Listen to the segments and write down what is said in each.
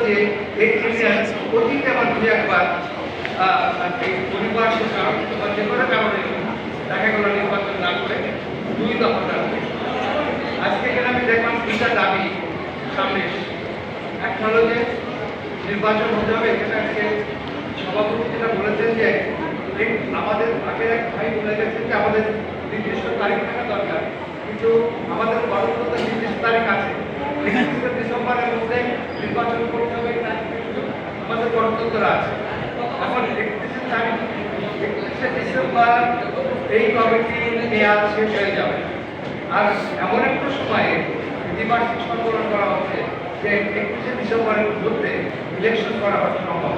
যে এই অতীতে আমার দু একবার পরিবার কারণ বা যে কোনো কারণে দেখা গেল নির্বাচন না করে 2 দফা দাবি। আজকে এখানে আমি দেখলাম 2টা দাবি সামনে একটা হলো যে নির্বাচন হতে হবে। এখানে আজকে সভাপতি যেটা বলেছেন যে আমাদের আগের এক ভাই বলে গেছেন যে আমাদের নির্দিষ্ট তারিখ থাকা দরকার, কিন্তু আমাদের গণতন্ত্রের নির্দিষ্ট তারিখ আছে। 31 ডিসেম্বরের মধ্যে নির্বাচন করতে হবে, আমাদের গণতন্ত্র আছে। এখন 31 ডিসেম্বর এই কমিটি মেয়াদ শেষ হয়ে যাবে, আর এমন একটা সময়ে দ্বিবার্ষিক সম্মেলন করা হচ্ছে যে 31 ডিসেম্বরের মধ্যে ইলেকশন করা সম্ভব।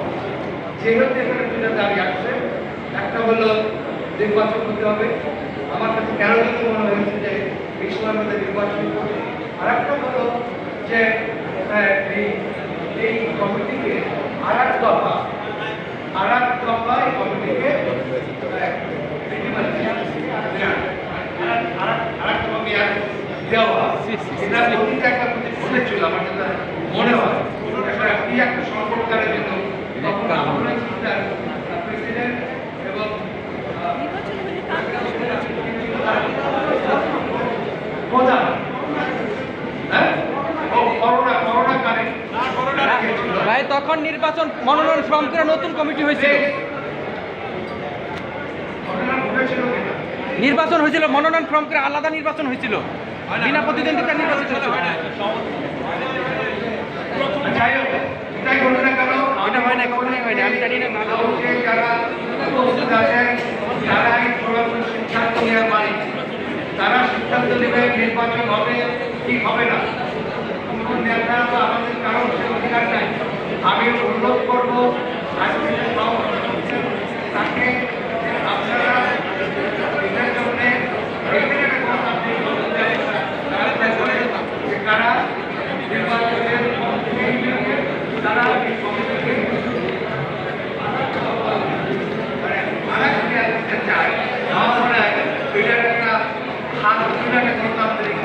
যেহেতু এখানে 2টা দাবি আসছে, একটা হলো নির্বাচন করতে হবে, আমার কাছে কেন যদি মনে হয়েছে যে এই সময়ের মধ্যে নির্বাচন করবে। আর একটা হলো যে এই কমিটিকে আর এক দফা এই কমিটিকে দেওয়া। এটা অতীতে একটা ঘটেছিল আমার যেটা মনে হয়, কি একটা সংকটকালের জন্য প্রেসিডেন্ট এবং প্রধান ভাই তখন নির্বাচন মনোনয়ন ফর্ম করে নতুন কমিটি হয়েছিল, নির্বাচন হয়েছিল, মনোনয়ন ফর্ম করে আলাদা নির্বাচন হয়েছিল, বিনা প্রতিদ্বন্দ্বিতা নির্বাচন হয়েছিল। এটা হয় না, কখনোই হয় না, আমি জানি না। তারা সিদ্ধান্ত নেবে নির্বাচন হবে কি হবে না, আমাদের কারণ সে অধিকার নাই। আমি অনুরোধ করবো আজকে তাকে আপনারা এটার জন্য কারা নির্বাচনের তারা চায় আমার মনে হয় এটার একটা হাত গণতান্ত্রিক